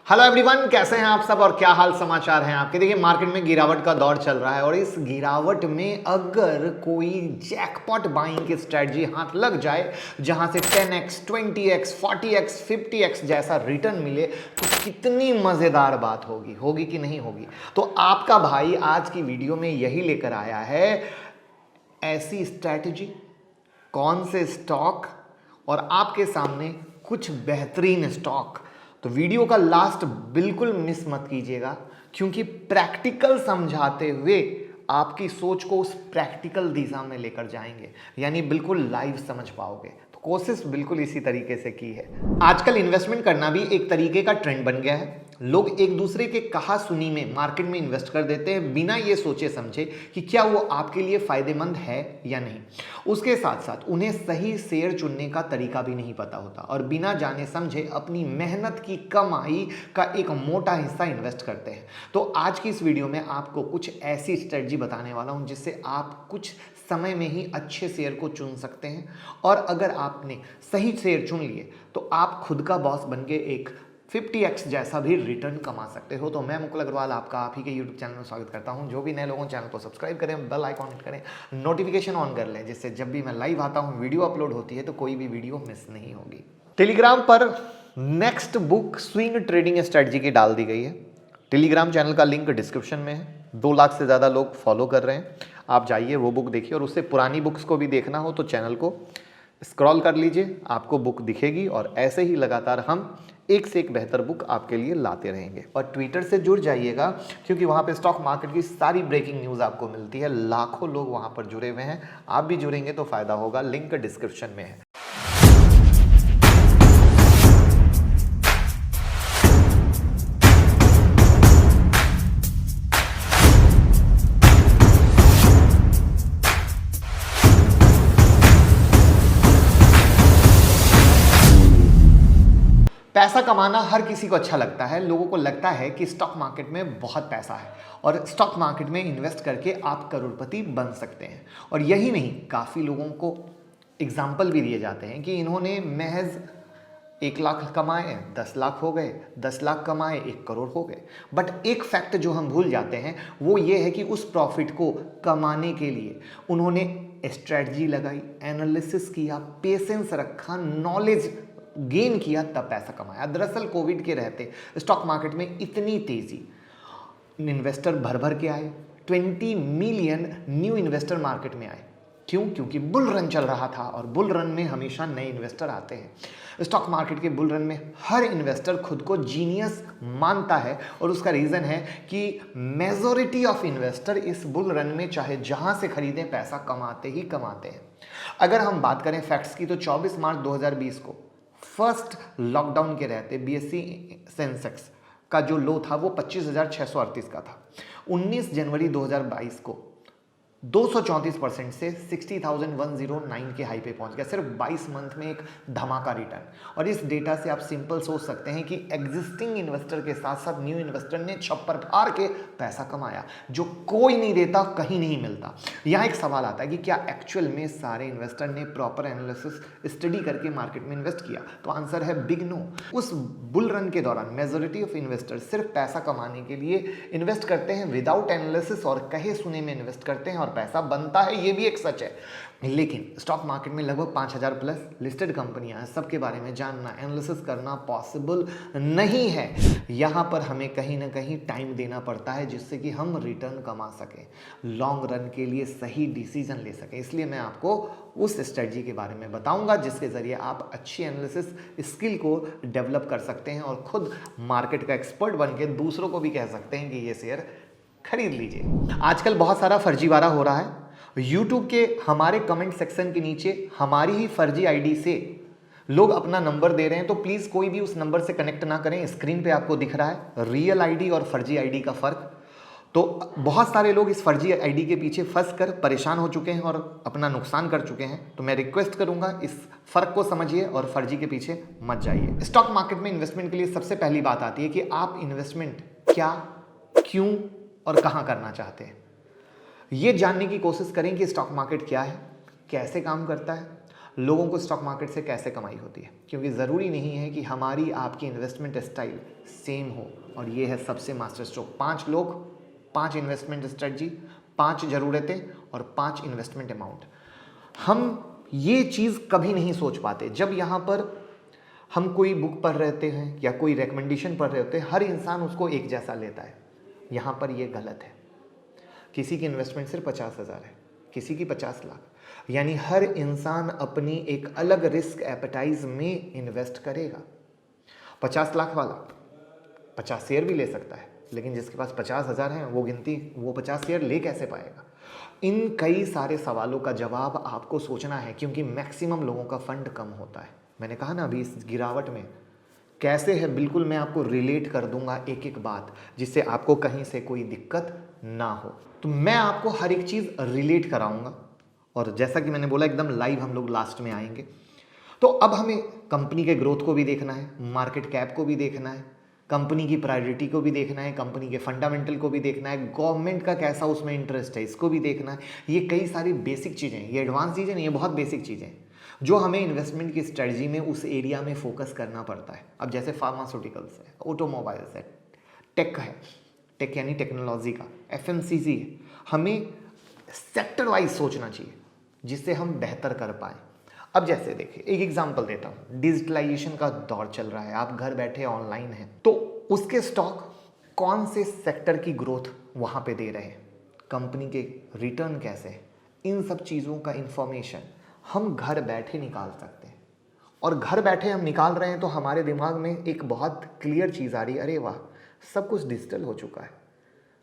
Hello everyone, कैसे हैं आप सब और क्या हाल समाचार हैं आपके। देखिए मार्केट में गिरावट का दौर चल रहा है और इस गिरावट में अगर कोई जैकपॉट बाइंग की स्ट्रेटजी हाथ लग जाए जहां से 10x, 20x, 40x, 50x जैसा रिटर्न मिले तो कितनी मजेदार बात होगी कि नहीं होगी। तो आपका भाई आज की वीडियो में यही लेकर आया है, ऐसी स्ट्रेटजी, कौन से स्टॉक और आपके सामने कुछ बेहतरीन स्टॉक। तो वीडियो का लास्ट बिल्कुल मिस मत कीजिएगा, क्योंकि प्रैक्टिकल समझाते हुए आपकी सोच को उस प्रैक्टिकल दिशा में लेकर जाएंगे, यानी बिल्कुल लाइव समझ पाओगे। तो कोशिश बिल्कुल इसी तरीके से की है। आजकल इन्वेस्टमेंट करना भी एक तरीके का ट्रेंड बन गया है। लोग एक दूसरे के कहा सुनी में मार्केट में इन्वेस्ट कर देते हैं बिना ये सोचे समझे कि क्या वो आपके लिए फायदेमंद है या नहीं। उसके साथ साथ उन्हें सही शेयर चुनने का तरीका भी नहीं पता होता और बिना जाने समझे अपनी मेहनत की कमाई का एक मोटा हिस्सा इन्वेस्ट करते हैं। तो आज की इस वीडियो में आपको कुछ ऐसी स्ट्रेटजी बताने वाला हूं जिससे आप कुछ समय में ही अच्छे शेयर को चुन सकते हैं, और अगर आपने सही शेयर चुन लिए तो आप खुद का बॉस बन के एक 50x जैसा भी रिटर्न कमा सकते हो। तो मैं मुकुल अग्रवाल आपका आप ही के YouTube चैनल में स्वागत करता हूं। जो भी नए लोगों चैनल को सब्सक्राइब करें, बेल आइकॉन हिट करें, नोटिफिकेशन ऑन कर लें, जिससे जब भी मैं लाइव आता हूं, वीडियो अपलोड होती है तो कोई भी वीडियो मिस नहीं होगी। टेलीग्राम पर next book swing trading strategy की डाल दी गई है। टेलीग्राम चैनल का लिंक डिस्क्रिप्शन में है। 2 लाख से ज़्यादा लोग फॉलो कर रहे हैं। आप जाइए वो बुक देखिए, और उससे पुरानी बुक्स को भी देखना हो तो चैनल को स्क्रॉल कर लीजिए, आपको बुक दिखेगी। और ऐसे ही लगातार हम एक से एक बेहतर बुक आपके लिए लाते रहेंगे। और ट्विटर से जुड़ जाइएगा, क्योंकि वहाँ पे स्टॉक मार्केट की सारी ब्रेकिंग न्यूज़ आपको मिलती है। लाखों लोग वहाँ पर जुड़े हुए हैं, आप भी जुड़ेंगे तो फायदा होगा। लिंक डिस्क्रिप्शन में है। पैसा कमाना हर किसी को अच्छा लगता है। लोगों को लगता है कि स्टॉक मार्केट में बहुत पैसा है और स्टॉक मार्केट में इन्वेस्ट करके आप करोड़पति बन सकते हैं। और यही नहीं, काफ़ी लोगों को एग्जाम्पल भी दिए जाते हैं कि इन्होंने महज 1 लाख कमाए 10 लाख हो गए, 10 लाख कमाए 1 करोड़ हो गए। बट एक फैक्ट जो हम भूल जाते हैं वो ये है कि उस प्रॉफिट को कमाने के लिए उन्होंने स्ट्रैटेजी लगाई, एनालिसिस किया, पेशेंस रखा, नॉलेज गेन किया, तब पैसा कमाया। दरअसल कोविड के रहते स्टॉक मार्केट में इतनी तेजी, इन्वेस्टर भर भर के आए। 20 मिलियन न्यू इन्वेस्टर मार्केट में आए। क्यों? क्योंकि बुल रन चल रहा था, और बुल रन में हमेशा नए इन्वेस्टर आते हैं। स्टॉक मार्केट के बुल रन में हर इन्वेस्टर खुद को जीनियस मानता है, और उसका रीज़न है कि मेजॉरिटी ऑफ इन्वेस्टर इस बुल रन में चाहे जहां से खरीदें पैसा कमाते ही कमाते हैं। अगर हम बात करें फैक्ट्स की, तो 24 मार्च 2020 को फर्स्ट लॉकडाउन के रहते BSE सेंसेक्स का जो लो था वो 25,638 का था। 19 जनवरी 2022 को 234% से 60,109 के हाई पे पहुंच गया। सिर्फ 22 मंथ में एक धमाका रिटर्न। और इस डेटा से आप सिंपल सोच सकते हैं कि एग्जिस्टिंग इन्वेस्टर के साथ साथ न्यू इन्वेस्टर ने छप्पर फाड़ के पैसा कमाया, जो कोई नहीं देता, कहीं नहीं मिलता। यहाँ एक सवाल आता है कि क्या एक्चुअल में सारे इन्वेस्टर ने प्रॉपर एनालिसिस स्टडी करके मार्केट में इन्वेस्ट किया? तो आंसर है बिग नो। उस बुल रन के दौरान मेजॉरिटी ऑफ इन्वेस्टर सिर्फ पैसा कमाने के लिए इन्वेस्ट करते हैं विदाउट एनालिसिस, और कहे सुने में इन्वेस्ट करते हैं और पैसा बनता है, ये भी एक सच है। लेकिन स्टॉक मार्केट में लगभग 5,000 प्लस लिस्टेड कंपनियां हैं। सबके बारे में जानना, एनालिसिस करना पॉसिबल नहीं है। यहाँ पर हमें कहीं ना कहीं टाइम देना पड़ता है, जिससे कि हम रिटर्न कमा सकें, लॉन्ग रन के लिए सही डिसीजन ले सकें। इसलिए मैं आपको उस स्ट्रेटजी के बारे में बताऊंगा जिसके ज़रिए आप अच्छी एनालिसिस स्किल को डेवलप कर सकते हैं और खुद मार्केट का एक्सपर्ट बन के दूसरों को भी कह सकते हैं कि ये शेयर खरीद लीजिए। आजकल बहुत सारा फर्जीवाड़ा हो रहा है। YouTube के हमारे कमेंट सेक्शन के नीचे हमारी ही फर्जी आईडी से लोग अपना नंबर दे रहे हैं, तो प्लीज़ कोई भी उस नंबर से कनेक्ट ना करें। स्क्रीन पे आपको दिख रहा है रियल आईडी और फर्जी आईडी का फ़र्क। तो बहुत सारे लोग इस फर्जी आईडी के पीछे फंस कर परेशान हो चुके हैं और अपना नुकसान कर चुके हैं। तो मैं रिक्वेस्ट करूंगा, इस फ़र्क को समझिए और फर्जी के पीछे मत जाइए। स्टॉक मार्केट में इन्वेस्टमेंट के लिए सबसे पहली बात आती है कि आप इन्वेस्टमेंट क्या, क्यों और कहाँ करना चाहते हैं। ये जानने की कोशिश करें कि स्टॉक मार्केट क्या है, कैसे काम करता है, लोगों को स्टॉक मार्केट से कैसे कमाई होती है, क्योंकि ज़रूरी नहीं है कि हमारी आपकी इन्वेस्टमेंट स्टाइल सेम हो। और ये है सबसे मास्टर स्ट्रोक, 5 लोग, 5 इन्वेस्टमेंट स्ट्रेटजी, 5 ज़रूरतें और 5 इन्वेस्टमेंट अमाउंट। हम ये चीज़ कभी नहीं सोच पाते। जब यहाँ पर हम कोई बुक पढ़ रहे हैं या कोई रिकमेंडेशन पढ़ रहे होते हैं, हर इंसान उसको एक जैसा लेता है। यहाँ पर ये गलत है। किसी की इन्वेस्टमेंट सिर्फ 50,000 है, किसी की 50 लाख, यानी हर इंसान अपनी एक अलग रिस्क एपेटाइज में इन्वेस्ट करेगा। 50 लाख वाला 50 शेयर भी ले सकता है, लेकिन जिसके पास 50,000 हैं वो 50 शेयर ले कैसे पाएगा? इन कई सारे सवालों का जवाब आपको सोचना है, क्योंकि मैक्सिमम लोगों का फंड कम होता है। मैंने कहा ना अभी इस गिरावट में कैसे है, बिल्कुल मैं आपको रिलेट कर दूंगा एक एक बात, जिससे आपको कहीं से कोई दिक्कत ना हो। तो मैं आपको हर एक चीज़ रिलेट कराऊंगा, और जैसा कि मैंने बोला एकदम लाइव हम लोग लास्ट में आएंगे। तो अब हमें कंपनी के ग्रोथ को भी देखना है, मार्केट कैप को भी देखना है, कंपनी की प्रायोरिटी को भी देखना है, कंपनी के फंडामेंटल को भी देखना है, गवर्नमेंट का कैसा उसमें इंटरेस्ट है इसको भी देखना है। ये कई सारी बेसिक चीज़ें हैं, ये एडवांस चीज़ें नहीं, ये बहुत बेसिक चीज़ें हैं जो हमें इन्वेस्टमेंट की स्ट्रेटजी में उस एरिया में फोकस करना पड़ता है। अब जैसे फार्मास्यूटिकल्स है, ऑटोमोबाइल्स है, टेक है, टेक यानी टेक्नोलॉजी का, एफएमसीजी है, हमें सेक्टर वाइज सोचना चाहिए जिससे हम बेहतर कर पाए। अब जैसे देखिए एक एग्जांपल देता हूँ, डिजिटलाइजेशन का दौर चल रहा है, आप घर बैठे ऑनलाइन हैं, तो उसके स्टॉक कौन से सेक्टर की ग्रोथ वहाँ पे दे रहे हैं, कंपनी के रिटर्न कैसे हैं, इन सब चीज़ों का इंफॉर्मेशन हम घर बैठे निकाल सकते हैं। और घर बैठे हम निकाल रहे हैं तो हमारे दिमाग में एक बहुत क्लियर चीज़ आ रही है, अरे वाह सब कुछ डिजिटल हो चुका है।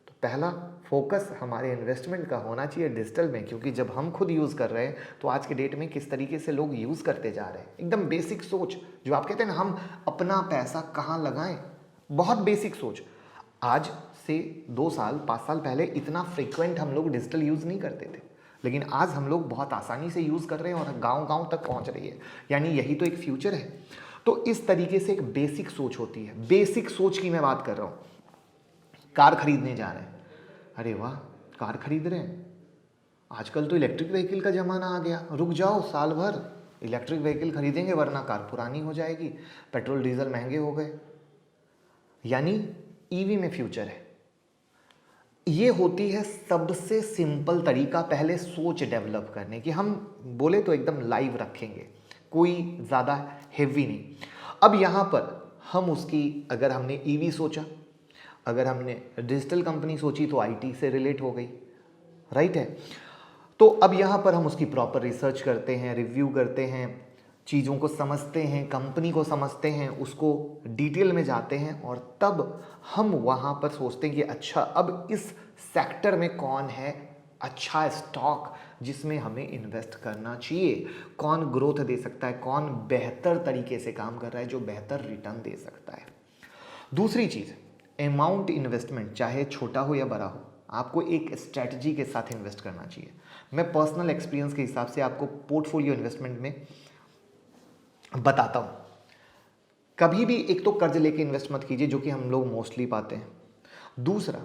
तो पहला फोकस हमारे इन्वेस्टमेंट का होना चाहिए डिजिटल में, क्योंकि जब हम खुद यूज़ कर रहे हैं तो आज के डेट में किस तरीके से लोग यूज़ करते जा रहे हैं, एकदम बेसिक सोच जो आप कहते हैं ना हम अपना पैसा कहाँ लगाएं, बहुत बेसिक सोच। आज से 2 साल 5 साल पहले इतना फ्रिक्वेंट हम लोग डिजिटल यूज़ नहीं करते थे, लेकिन आज हम लोग बहुत आसानी से यूज़ कर रहे हैं और गांव-गांव तक पहुंच रही है, यानी यही तो एक फ्यूचर है। तो इस तरीके से एक बेसिक सोच होती है, बेसिक सोच की मैं बात कर रहा हूँ। कार खरीदने जा रहे हैं, अरे वाह कार खरीद रहे हैं, आजकल तो इलेक्ट्रिक व्हीकल का ज़माना आ गया, रुक जाओ साल भर इलेक्ट्रिक व्हीकल खरीदेंगे वरना कार पुरानी हो जाएगी, पेट्रोल डीजल महंगे हो गए, यानी ईवी में फ्यूचर है। ये होती है सबसे सिंपल तरीका पहले सोच डेवलप करने की, हम बोले तो एकदम लाइव रखेंगे, कोई ज़्यादा हेवी नहीं। अब यहाँ पर हम उसकी, अगर हमने ईवी सोचा, अगर हमने डिजिटल कंपनी सोची तो आईटी से रिलेट हो गई, राइट है। तो अब यहाँ पर हम उसकी प्रॉपर रिसर्च करते हैं, रिव्यू करते हैं, चीज़ों को समझते हैं, कंपनी को समझते हैं, उसको डिटेल में जाते हैं, और तब हम वहाँ पर सोचते हैं कि अच्छा अब इस सेक्टर में कौन है अच्छा स्टॉक जिसमें हमें इन्वेस्ट करना चाहिए, कौन ग्रोथ दे सकता है, कौन बेहतर तरीके से काम कर रहा है जो बेहतर रिटर्न दे सकता है। दूसरी चीज़, अमाउंट इन्वेस्टमेंट चाहे छोटा हो या बड़ा हो, आपको एक स्ट्रैटेजी के साथ इन्वेस्ट करना चाहिए। मैं पर्सनल एक्सपीरियंस के हिसाब से आपको पोर्टफोलियो इन्वेस्टमेंट में बताता हूँ। कभी भी एक तो कर्ज लेके इन्वेस्ट मत कीजिए जो कि हम लोग मोस्टली पाते हैं। दूसरा,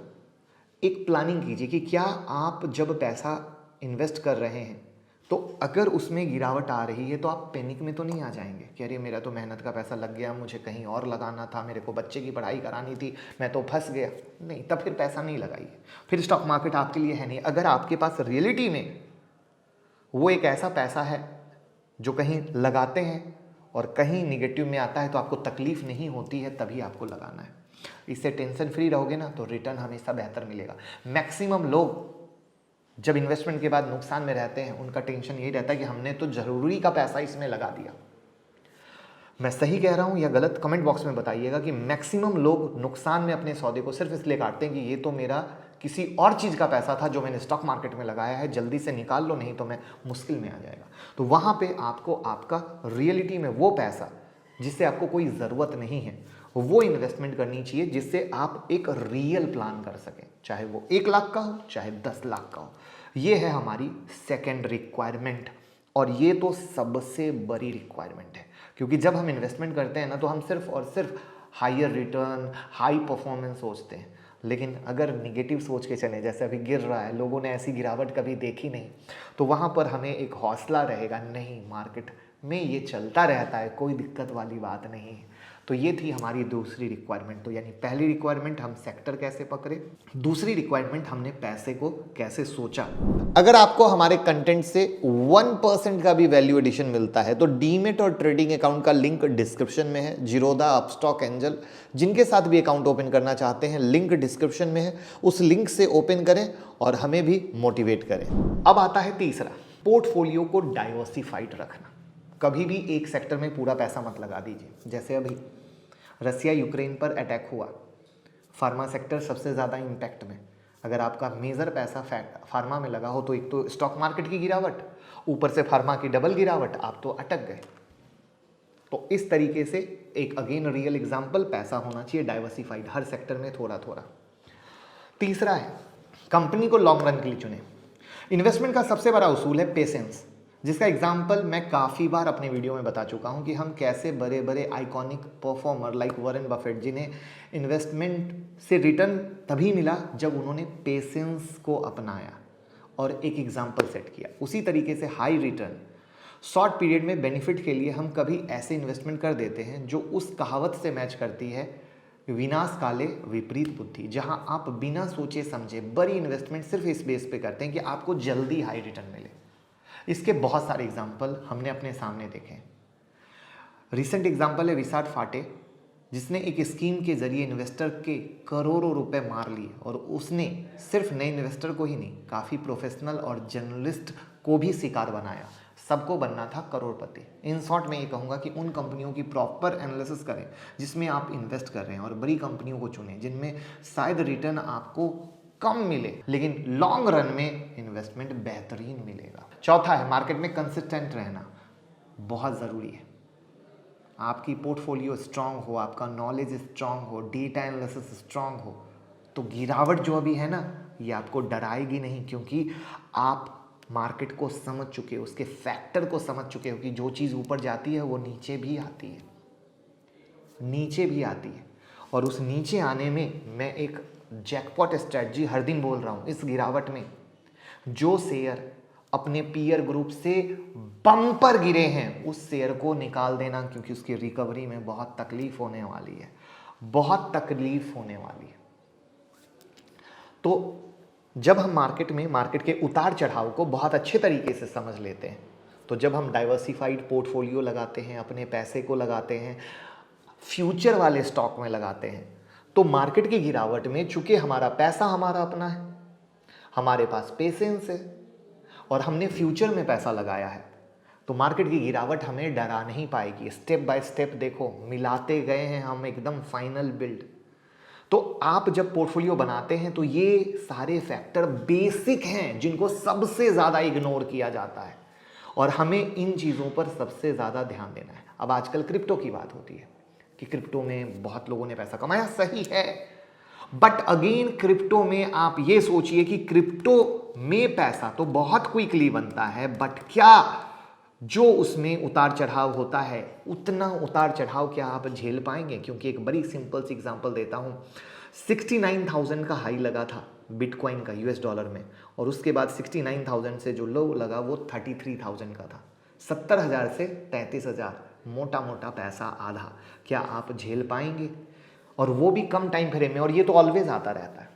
एक प्लानिंग कीजिए कि क्या आप जब पैसा इन्वेस्ट कर रहे हैं तो अगर उसमें गिरावट आ रही है तो आप पैनिक में तो नहीं आ जाएंगे कि अरे मेरा तो मेहनत का पैसा लग गया, मुझे कहीं और लगाना था, मेरे को बच्चे की पढ़ाई करानी थी, मैं तो फंस गया। नहीं, तब फिर पैसा नहीं लगाइए, फिर स्टॉक मार्केट आपके लिए है नहीं। अगर आपके पास रियलिटी में वो एक ऐसा पैसा है जो कहीं लगाते हैं और कहीं निगेटिव में आता है तो आपको तकलीफ नहीं होती है, तभी आपको लगाना है। इससे टेंशन फ्री रहोगे ना तो रिटर्न हमेशा बेहतर मिलेगा। मैक्सिमम लोग जब इन्वेस्टमेंट के बाद नुकसान में रहते हैं उनका टेंशन यही रहता है कि हमने तो जरूरी का पैसा इसमें लगा दिया। मैं सही कह रहा हूं या गलत, कमेंट बॉक्स में बताइएगा कि मैक्सिमम लोग नुकसान में अपने सौदे को सिर्फ इसलिए काटते हैं कि ये तो मेरा किसी और चीज़ का पैसा था जो मैंने स्टॉक मार्केट में लगाया है, जल्दी से निकाल लो नहीं तो मैं मुश्किल में आ जाएगा। तो वहाँ पे आपको आपका रियलिटी में वो पैसा जिससे आपको कोई ज़रूरत नहीं है वो इन्वेस्टमेंट करनी चाहिए, जिससे आप एक रियल प्लान कर सकें, चाहे वो 1 लाख का हो चाहे 10 लाख का हो। ये है हमारी सेकेंड रिक्वायरमेंट, और ये तो सबसे बड़ी रिक्वायरमेंट है, क्योंकि जब हम इन्वेस्टमेंट करते हैं ना तो हम सिर्फ और सिर्फ हायर रिटर्न, हाई परफॉर्मेंस सोचते हैं। लेकिन अगर निगेटिव सोच के चलें, जैसे अभी गिर रहा है, लोगों ने ऐसी गिरावट कभी देखी नहीं, तो वहाँ पर हमें एक हौसला रहेगा, नहीं मार्केट में ये चलता रहता है, कोई दिक्कत वाली बात नहीं है। तो ये थी हमारी दूसरी रिक्वायरमेंट। तो यानी पहली रिक्वायरमेंट हम सेक्टर कैसे पकड़े, दूसरी रिक्वायरमेंट हमने पैसे को कैसे सोचा। अगर आपको हमारे कंटेंट से 1% का भी वैल्यू एडिशन मिलता है तो डीमेट और ट्रेडिंग अकाउंट का लिंक डिस्क्रिप्शन में है। जीरोधा, अपस्टॉक, एंजल जिनके साथ भी अकाउंट ओपन करना चाहते हैं, लिंक डिस्क्रिप्शन में है, उस लिंक से ओपन करें और हमें भी मोटिवेट करें। अब आता है तीसरा, पोर्टफोलियो को डाइवर्सिफाइड रखना। कभी भी एक सेक्टर में पूरा पैसा मत लगा दीजिए। जैसे अभी रसिया यूक्रेन पर अटैक हुआ, फार्मा सेक्टर सबसे ज़्यादा इम्पैक्ट में। अगर आपका मेजर पैसा फार्मा में लगा हो तो एक तो स्टॉक मार्केट की गिरावट, ऊपर से फार्मा की डबल गिरावट, आप तो अटक गए। तो इस तरीके से एक अगेन रियल एग्जांपल, पैसा होना चाहिए डाइवर्सिफाइड हर सेक्टर में थोड़ा थोड़ा। तीसरा है, कंपनी को लॉन्ग रन के लिए चुने। इन्वेस्टमेंट का सबसे बड़ा उसूल है पेशेंस, जिसका एग्जाम्पल मैं काफ़ी बार अपने वीडियो में बता चुका हूं कि हम कैसे बड़े बड़े iconic performer like Warren Buffett, जिन्हें इन्वेस्टमेंट से रिटर्न तभी मिला जब उन्होंने पेशेंस को अपनाया और एक एग्जाम्पल सेट किया। उसी तरीके से हाई रिटर्न शॉर्ट पीरियड में बेनिफिट के लिए हम कभी ऐसे इन्वेस्टमेंट कर देते हैं जो उस कहावत से मैच करती है, विनाश काले विपरीत बुद्धि, जहां आप बिना सोचे समझे बड़ी इन्वेस्टमेंट सिर्फ इस बेस पे करते हैं कि आपको जल्दी हाई रिटर्न मिले। इसके बहुत सारे एग्जाम्पल हमने अपने सामने देखे। रिसेंट एग्जाम्पल है विसाट फाटे, जिसने एक स्कीम के जरिए इन्वेस्टर के करोड़ों रुपए मार लिए और उसने सिर्फ नए इन्वेस्टर को ही नहीं, काफ़ी प्रोफेशनल और जर्नलिस्ट को भी शिकार बनाया। सबको बनना था करोड़पति। इन शॉर्ट मैं ये कहूँगा कि उन कंपनियों की प्रॉपर एनालिसिस करें जिसमें आप इन्वेस्ट कर रहे हैं और बड़ी कंपनियों को चुनें जिनमें शायद रिटर्न आपको कम मिले लेकिन लॉन्ग रन में इन्वेस्टमेंट बेहतरीन मिलेगा। चौथा है, मार्केट में कंसिस्टेंट रहना बहुत ज़रूरी है। आपकी पोर्टफोलियो स्ट्रांग हो, आपका नॉलेज स्ट्रांग हो, डेटा एनालिसिस स्ट्रांग हो, तो गिरावट जो अभी है ना, ये आपको डराएगी नहीं, क्योंकि आप मार्केट को समझ चुके हो, उसके फैक्टर को समझ चुके हो कि जो चीज़ ऊपर जाती है वो नीचे भी आती है, नीचे भी आती है। और उस नीचे आने में मैं एक जैकपॉट स्ट्रेटजी हर दिन बोल रहा हूँ। इस गिरावट में जो शेयर अपने पीयर ग्रुप से बम्पर गिरे हैं उस शेयर को निकाल देना, क्योंकि उसकी रिकवरी में बहुत तकलीफ होने वाली है, बहुत तकलीफ होने वाली है। तो जब हम मार्केट के उतार चढ़ाव को बहुत अच्छे तरीके से समझ लेते हैं, तो जब हम डाइवर्सिफाइड पोर्टफोलियो लगाते हैं, अपने पैसे को लगाते हैं, फ्यूचर वाले स्टॉक में लगाते हैं, तो मार्केट की गिरावट में चूंकि हमारा पैसा हमारा अपना है, हमारे पास पेशेंस है और हमने फ्यूचर में पैसा लगाया है, तो मार्केट की गिरावट हमें डरा नहीं पाएगी। स्टेप बाय स्टेप देखो, मिलाते गए हैं हम एकदम फाइनल बिल्ड। तो आप जब पोर्टफोलियो बनाते हैं तो ये सारे फैक्टर बेसिक हैं जिनको सबसे ज़्यादा इग्नोर किया जाता है और हमें इन चीज़ों पर सबसे ज़्यादा ध्यान देना है। अब आजकल क्रिप्टो की बात होती है कि क्रिप्टो में बहुत लोगों ने पैसा कमाया, सही है, बट अगेन क्रिप्टो में आप ये सोचिए कि क्रिप्टो में पैसा तो बहुत क्विकली बनता है, बट क्या जो उसमें उतार चढ़ाव होता है उतना उतार चढ़ाव क्या आप झेल पाएंगे? क्योंकि एक बड़ी सिंपल सी एग्जांपल देता हूं, 69,000 का हाई लगा था बिटकॉइन का यूएस डॉलर में, और उसके बाद 69,000 से जो लो लगा वो 33,000 का था। 70,000 से 33,000, मोटा मोटा पैसा आधा। क्या आप झेल पाएंगे? और वो भी कम टाइम फ्रेम में, और ये तो ऑलवेज आता रहता है।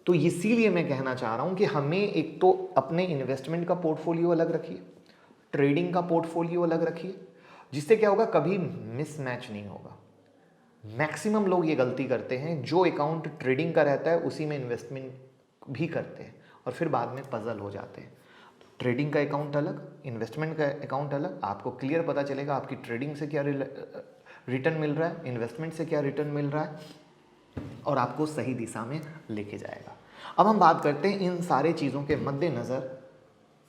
तो इसीलिए मैं कहना चाह रहा हूं कि हमें एक तो अपने इन्वेस्टमेंट का पोर्टफोलियो अलग रखिए, ट्रेडिंग का पोर्टफोलियो अलग रखिए, जिससे क्या होगा, कभी मिसमैच नहीं होगा। मैक्सिमम लोग ये गलती करते हैं, जो अकाउंट ट्रेडिंग का रहता है उसी में इन्वेस्टमेंट भी करते हैं और फिर बाद में पजल हो जाते हैं। ट्रेडिंग का अकाउंट अलग, इन्वेस्टमेंट का अकाउंट अलग, आपको क्लियर पता चलेगा आपकी ट्रेडिंग से क्या रिटर्न मिल रहा है, इन्वेस्टमेंट से क्या रिटर्न मिल रहा है, और आपको सही दिशा में लेके जाएगा। अब हम बात करते हैं इन सारे चीज़ों के मद्देनज़र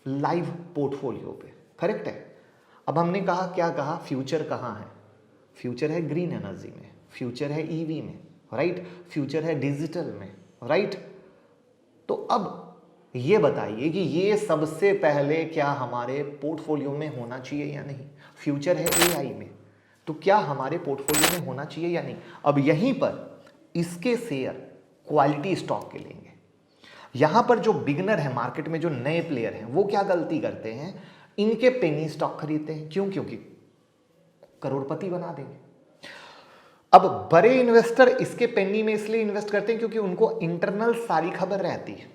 लाइव पोर्टफोलियो पे, करेक्ट है। अब हमने कहा, क्या कहा, फ्यूचर कहाँ है? फ्यूचर है ग्रीन एनर्जी में, फ्यूचर है ईवी में, राइट, फ्यूचर है डिजिटल में, राइट। तो अब ये बताइए कि ये सबसे पहले क्या हमारे पोर्टफोलियो में होना चाहिए या नहीं? फ्यूचर है एआई में, तो क्या हमारे पोर्टफोलियो में होना चाहिए या नहीं? अब यहीं पर इसके शेयर क्वालिटी स्टॉक के लेंगे। यहां पर जो बिगनर है मार्केट में, जो नए प्लेयर हैं, वो क्या गलती करते हैं, इनके पेनी स्टॉक खरीदते हैं। क्यों? क्योंकि करोड़पति बना देंगे। अब बड़े इन्वेस्टर इसके पेनी में इसलिए इन्वेस्ट करते हैं क्योंकि उनको इंटरनल सारी खबर रहती है,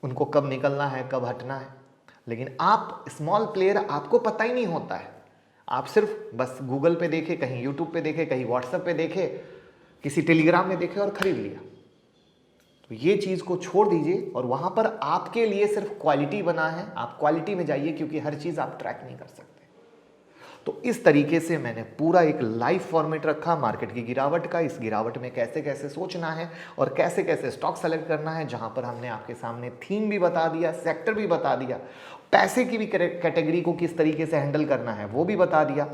उनको कब निकलना है, कब हटना है। लेकिन आप स्मॉल प्लेयर, आपको पता ही नहीं होता है। आप सिर्फ बस गूगल पे देखे, कहीं यूट्यूब पे देखे, कहीं व्हाट्सएप पे देखे, किसी टेलीग्राम में देखे और खरीद लिया। तो ये चीज़ को छोड़ दीजिए और वहाँ पर आपके लिए सिर्फ क्वालिटी बना है, आप क्वालिटी में जाइए, क्योंकि हर चीज़ आप ट्रैक नहीं कर सकते। तो इस तरीके से मैंने पूरा एक लाइव फॉर्मेट रखा मार्केट की गिरावट का, इस गिरावट में कैसे कैसे सोचना है और कैसे कैसे स्टॉक सेलेक्ट करना है, जहाँ पर हमने आपके सामने थीम भी बता दिया, सेक्टर भी बता दिया, पैसे की भी कैटेगरी को किस तरीके से हैंडल करना है वो भी बता दिया।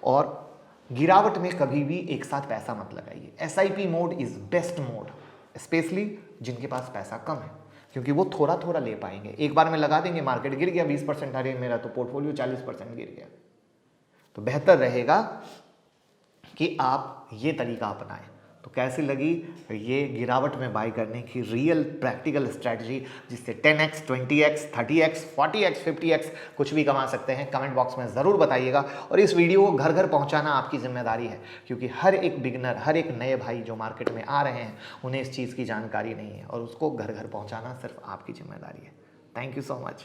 और गिरावट में कभी भी एक साथ पैसा मत लगाइए। SIP mode is best mode, specially जिनके पास पैसा कम है, क्योंकि वो थोड़ा थोड़ा ले पाएंगे। एक बार में लगा देंगे, मार्केट गिर गया 20%, अरे मेरा तो पोर्टफोलियो 40% गिर गया। तो बेहतर रहेगा कि आप ये तरीका अपनाएं। तो कैसी लगी ये गिरावट में बाय करने की रियल प्रैक्टिकल स्ट्रैटेजी, जिससे 10x, 20x, 30x, 40x, 50x कुछ भी कमा सकते हैं? कमेंट बॉक्स में ज़रूर बताइएगा। और इस वीडियो को घर घर पहुंचाना आपकी जिम्मेदारी है, क्योंकि हर एक बिगनर, हर एक नए भाई जो मार्केट में आ रहे हैं, उन्हें इस चीज़ की जानकारी नहीं है, और उसको घर घर पहुँचाना सिर्फ आपकी जिम्मेदारी है। Thank you so much.